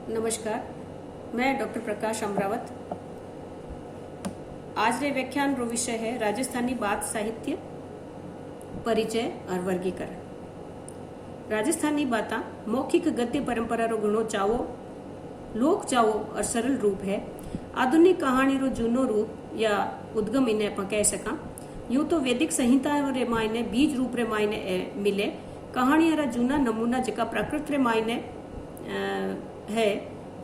नमस्कार, मैं डॉक्टर प्रकाश अमरावत। आज रे व्याख्यान रो विषय है राजस्थानी बात साहित्य परिचय और वर्गीकरण। राजस्थानी बाता मौखिक गद्य परंपरा रो घणो चावो लोक चावो और सरल रूप है। आधुनिक कहानी रो जूनो रूप या उद्गम इन्हें अपन कह सका। यूं तो वैदिक संहिता रे मायने बीज रूप रे मायने मिले। कहानी रा जूना नमूना जका प्राकृत रे मायने है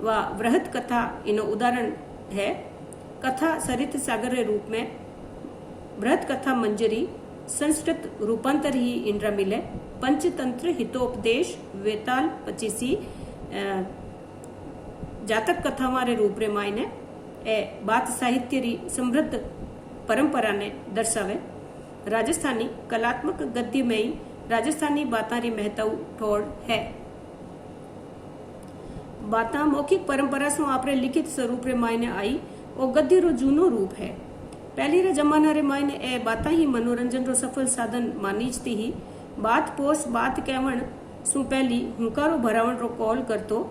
व वृहत कथा इनो उदाहरण है। कथा सरित सागर रे रूप में बृहत कथा मंजरी संस्कृत रूपांतर ही इंद्रा मिले। पंचतंत्र हितोपदेश वेताल पचीसी जातक कथा मारे रूप रे मायने ए बात साहित्य री समृद्ध परंपरा ने दर्शावे। राजस्थानी कलात्मक गद्य में ही राजस्थानी बाता री महत्व ठोड़ है। बाता मौखिक परंपरा से आपरे लिखित स्वरूप रे मायने आई और गद्य रो जूनो रूप है। पहली रे जमाना रे मायने ए बाता ही मनोरंजन रो सफल साधन मानीजती ही। बात पोष बात कहवण सु पहली हुंकारो भरावण रो कॉल करतो।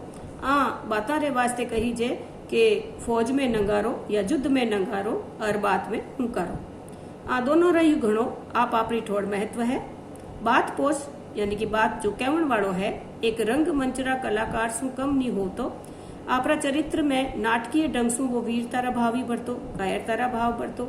बाता रे वास्ते कही जे के फौज में नंगारो या युद्ध में नंगारो और बात में हुंकारो। दोनों रही घणो आप आपरी ठोड़ महत्व है। बात पोष यानी कि बात जो कहवण वालो है एक रंग मंचरा कलाकार सु कम नहीं हो तो आपरा चरित्र में नाटकीय ढंग सु वो वीरता रा भाव ही भरतो, कायरता रा भाव भरतो।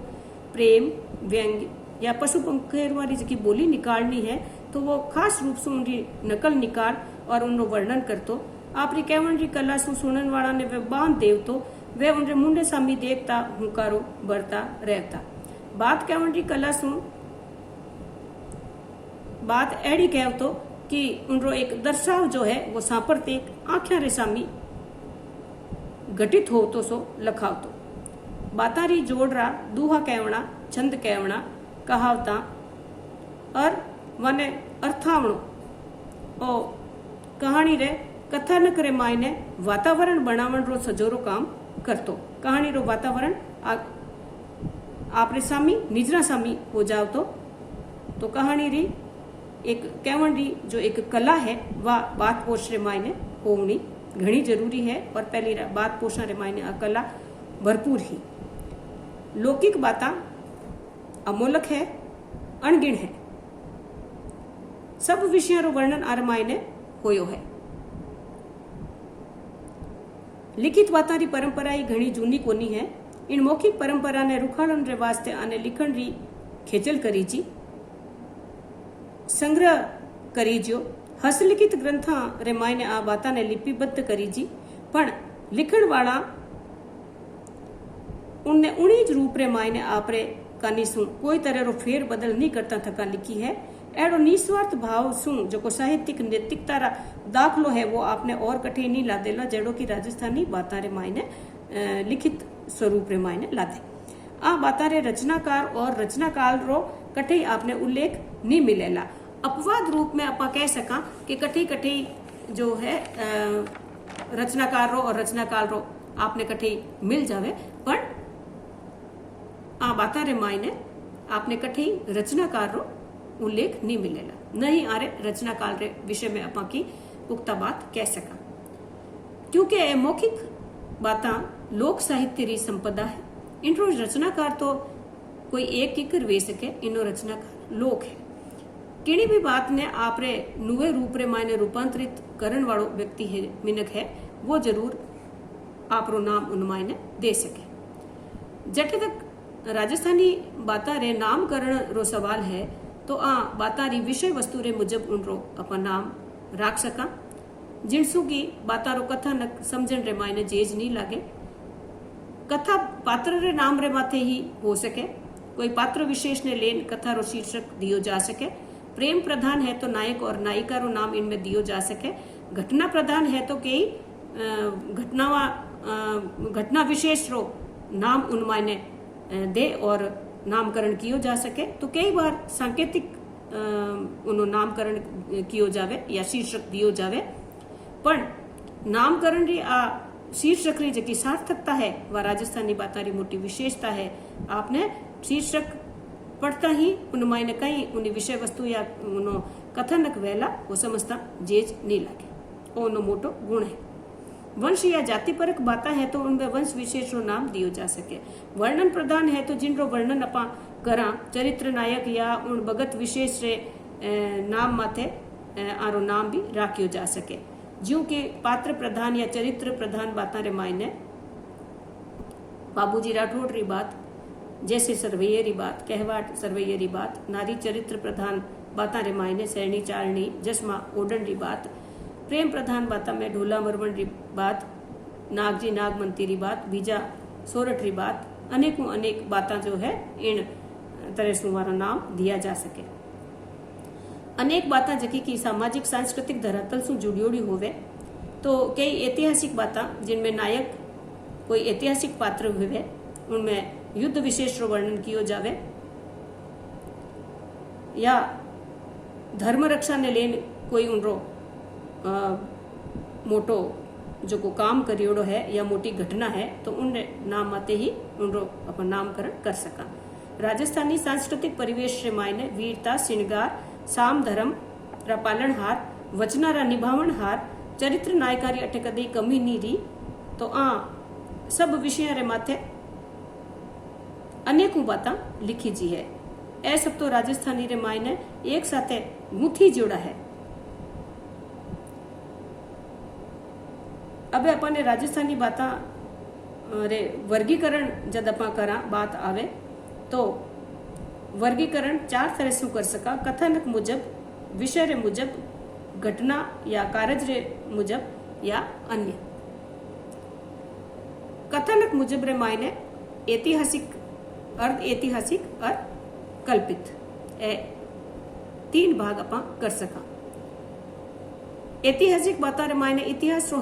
प्रेम व्यंग्य या पशु पंखेर वाली जकी बोली निकालनी है तो वो खास रूप से उनकी नकल निकाल और उनको वर्णन करतो। आपरी कहवण री कला सु सुनन वाला ने वे बांध देव तो वे उनके मुंडे सामी देखता हुंकारो बढ़ता रहता। बात कहवण री कला सु बात एड़ी कह तो कि उनरो एक दर्शाव जो है वो सांप्रतिक आंखें रे सामी घटित हो तो सो लखाव तो। बातारी जोड़रा दूहा कहवणा छंद कहवणा कहावता और वने अर्थावणो ओ कहानी रे कथानक रे मायने वातावरण बनावण रो सजोरो काम करतो। कहानी रो वातावरण आपरे सामी निजरा सामी हो जाव तो कहानी री एक कहवण री जो एक कला है वह बात पोष रे मायने होनी घनी जरूरी है। और पहली बात पोषण रे मायने आ कला भरपूर ही। लौकिक बाता अमोलक है, अणगिण है। सब विषयों रो वर्णन आर मायने होयो है। लिखित बाता री परंपरा ही घनी जूनी कोनी है। इन मौखिक परंपरा ने रुखाड़न रे वास्ते आने लिखण री खेचल करी जी संग्रह करी जो हस्तलिखित ग्रंथा रे मायने आ बाता ने लिपिबद्ध करी जी। पण लिखण वाला उनने उन्हीं रूप रे मायने आपरे कानी सु कोई तरह रो फेर बदल नहीं करता थका लिखी है। एड़ो निस्वार्थ भाव सु जो साहित्यिक नैतिकता रा दाखलो है वो आपने और कठे नहीं ला देला जेड़ो की राजस्थानी बाता रे मायने लिखित स्वरूप रे मायने ला दे। आ बाता रे रचनाकार और रचनाकाल रो कठे आपने उल्लेख नहीं मिलेला। अपवाद रूप में आप कह सका कि कठी कठी जो है रचनाकार रो और रचनाकाल रो आपने कठी मिल जावे। पर बाता रे मायने आपने कठी रचनाकार रो उल्लेख नहीं मिलेला। नहीं आरे रचनाकाल रे विषय में आपा की पुख्ता बात कह सका क्योंकि मौखिक बाता लोक साहित्य री संपदा है। इनरो रचनाकार तो कोई एक ही कर वे सके। इनो रचनाकार लोक है। किणी भी बात ने आपरे नुवे रूप रे मायने रूपांतरित करण वालो व्यक्ति है मिनक है वो जरूर आपरो नाम उन मायने दे सके। जटे तक राजस्थानी बाता रे नामकरण रो सवाल है तो बाता री विषय वस्तु रे मुजब उनरो अपन नाम राख सका। जिनसु की बाता रो कथानक समझण रे मायने जेज नहीं लागे। कथा पात्र रे नाम रे माथे ही हो सके। कोई पात्र विशेष ने लेन कथा रो शीर्षक दियो जा सके। प्रेम प्रधान है तो नायक और नायिका रो नाम इनमें दियो जा सके। घटना प्रधान है तो कई घटना विशेष रो नाम उन मायने दे और नामकरण कियो जा सके। तो कई बार सांकेतिक उनो नामकरण कियो जावे या शीर्षक दियो जावे। पण नामकरण री शीर्षक री जकी सार्थकता है वह राजस्थानी बाता री मोटी विशेषता है। आपने शीर्षक पढ़ता ही उन मायने कहीं उन विषय वस्तु या उनो कथानक वेला वो समझता जेज नहीं लगे। ओनो मोटो गुण है। वंश या जाति परक बातें है तो उनमें वंश विशेष रो नाम दियो जा सके। वर्णन प्रधान है तो जिन रो वर्णन अपा करा चरित्र नायक या उन भगत विशेष रे नाम माथे आरो नाम भी राख्यो जा सके। ज्यों के पात्र प्रधान या चरित्र प्रधान बातें रे मायने बाबूजी राठौड़ री बात, जैसे सरवैये री बात, कहवाट सरवैये री बात, नारी चरित्र प्रधान बातें रे मायने सैनी चारणी जसमा ओडन री बात, प्रेम प्रधान बाता में ढोला मरवण री बात, नागजी नागमंती री बात, बीजा सोरठ री बात, अनेकों अनेक बातें जो है इन तरह से हमारा नाम दिया जा सके। अनेक बातें जकी की सामाजिक सांस्कृतिक धरातल से जुड़ियोड़ी होवे तो कई ऐतिहासिक बातें जिनमें नायक कोई ऐतिहासिक पात्र हुए उनमें युद्ध विशेष रो वर्णन कियो जावे या धर्म रक्षा ने लेन कोई उनरो मोटो जो को काम करियोड़ो है या मोटी घटना है तो उन नाम आते ही उनरो अपन नामकरण कर सका। राजस्थानी सांस्कृतिक परिवेश रे मायने वीरता, श्रृंगार, साम धर्म रा पालनहार, वचना रा निभावनहार, चरित्र नायकारी अटे कदी कमी नी री तो आ सब विषय रे माथे अनेकों बातें लिखी जी है। ए सब तो राजस्थानी रे मायने एक साथे गुथी जोड़ा है। अब अपन राजस्थानी बातें रे वर्गीकरण जब अपन करा बात आवे तो वर्गीकरण 4 तरह से कर सका। कथनक मुजब, विषय रे मुजब, घटना या कार्य रे मुजब या अन्य। कथनक मुजब रे मायने ऐतिहासिक, अर्ध ऐतिहासिक और कल्पित ए 3 भाग अपन कर सका। ऐतिहासिक बातें रे मायने इतिहास रो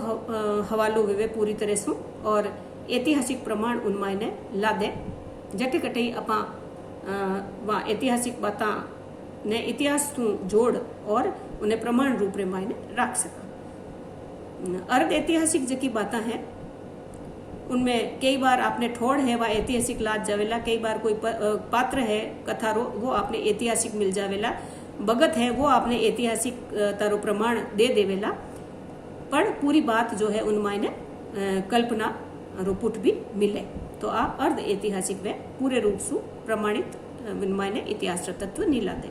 हवालो हुए पूरी तरह से और ऐतिहासिक प्रमाण उन मायने ला दे जटे कटे अपा वहाँ ऐतिहासिक बातें ने इतिहास तू जोड़ और उन्हें प्रमाण रूप रे मायने रख सका। अर्ध ऐतिहासिक जकी बातें हैं उनमें कई बार आपने ठोड़ है वह ऐतिहासिक लाद जावेला, कई बार कोई पात्र है कथा रो वो आपने ऐतिहासिक मिल जावेला, भगत है वो आपने ऐतिहासिक तारो प्रमाण दे देवेला, पर पूरी बात जो है उन मायने कल्पना रूपुट भी मिले तो आप अर्ध ऐतिहासिक वे पूरे रूप से प्रमाणित उन मायने इतिहास तत्व नहीं लाते।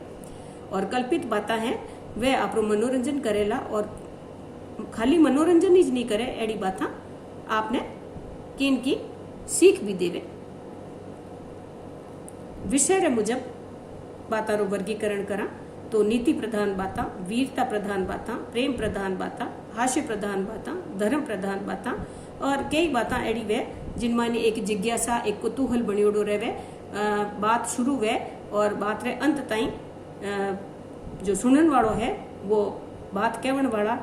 और कल्पित बातें हैं वे आप मनोरंजन करेला और खाली मनोरंजन ही नहीं करे एड़ी बातें आपने किन की सीख भी देवे। विषय रे मुजब बाता रो वर्गीकरण करा तो नीति प्रधान बाता, वीरता प्रधान बाता, प्रेम प्रधान बाता, हास्य प्रधान बाता, धर्म प्रधान बाता और कई बातें एड़ी वे जिनमें एक जिज्ञासा, एक कुतूहल बनियोड़ो रहे बात शुरू वे और बात रे अंत ताई जो सुनन वालों है वो बात कहवन वाला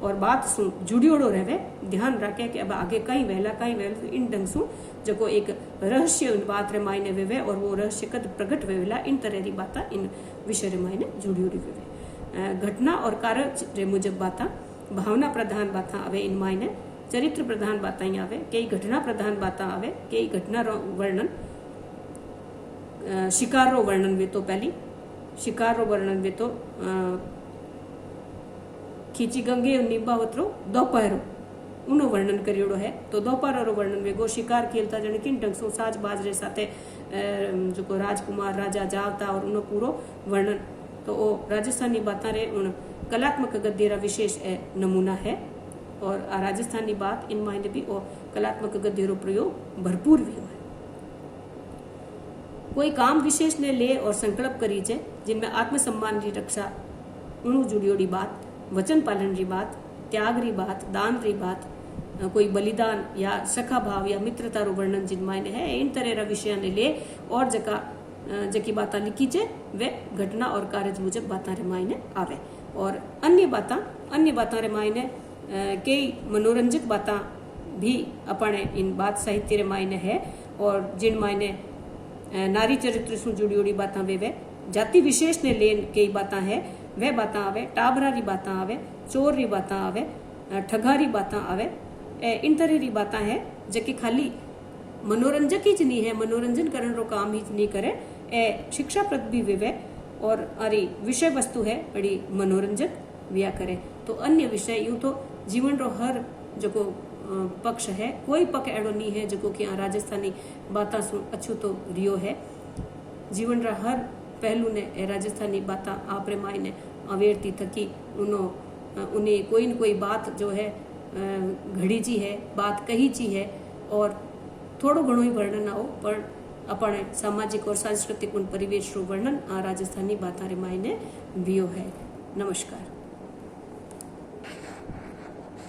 और बात सु जुड़ियोड़ो रहे ध्यान रखे कि अब आगे कहीं वेला इन ढंग सु जो एक रहस्य उन बात रे मायने वेवे और वो रहस्य कद प्रकट वेला इन तरह री बाता इन विषय रे मायने जुड़ियोड़ी वेवे। घटना और कार्य रे मुजब बाता, भावना प्रधान बाता आवे इन मायने, चरित्र प्रधान बातें आवे, कई घटना प्रधान बातें आवे, कई घटना रो वर्णन, शिकार रो वर्णन वे तो पहली शिकार रो वर्णन वे तो खींची गंगे निभावतरो दोपहरो उनो वर्णन करियोड़ो है तो दोपहर रो वर्णन में गो शिकार खेलता जने किन ढंग सो साज बाजरे साथे जो को राजकुमार राजा जावता और उनो पूरो वर्णन तो ओ राजस्थानी बातें रे उन कलात्मक गद्य विशेष नमूना है और राजस्थानी बात इन मायने भी ओ कलात्मक गद्य रो प्रयोग भरपूर भी है। कोई काम विशेष ने ले और संकल्प करी छे जिनमें आत्मसम्मान की रक्षा उनु जुड़ियोड़ी बात, वचन पालन री बात, त्याग री बात, दान री बात, कोई बलिदान या सखा भाव या मित्रता रो वर्णन जिन मायने है इन तरह रा विषय ने ले और जकी बातें लिखी छे वे घटना और कार्य मुजब बातें रे मायने आवे। और अन्य बातें रे मायने कई मनोरंजक बातें भी अपने इन बात साहित्य रे मायने है और जिन मायने नारी चरित्र से जुड़ी बातें वे जाति विशेष ने लेन कई बातें है वे बातें आवे, टाबरा री बातें आवे, चोर री बातें आवे, ठगारी बातें आवे, इन तरह री बातें है जबकि खाली मनोरंजक ही नहीं है, मनोरंजन करने रो काम ही नहीं करे ए शिक्षाप्रद भी वे और अरे विषय वस्तु है बड़ी मनोरंजक व्या करे। तो अन्य विषय यूं तो जीवन रो हर जो पक्ष है, कोई पक्ष एड़ो नहीं है जो कि यहाँ राजस्थानी बात अच्छू तो रियो है। जीवन रा हर पहलू ने राजस्थानी बात आपरे माई ने अवेरती थकी उन्हें कोई न कोई बात जो है घड़ी जी है, बात कही जी है, और थोड़ो घणो ही वर्णन आओ पर अपने सामाजिक और सांस्कृतिक उन परिवेश रो वर्णन राजस्थानी बात रे माई ने वियो है। नमस्कार।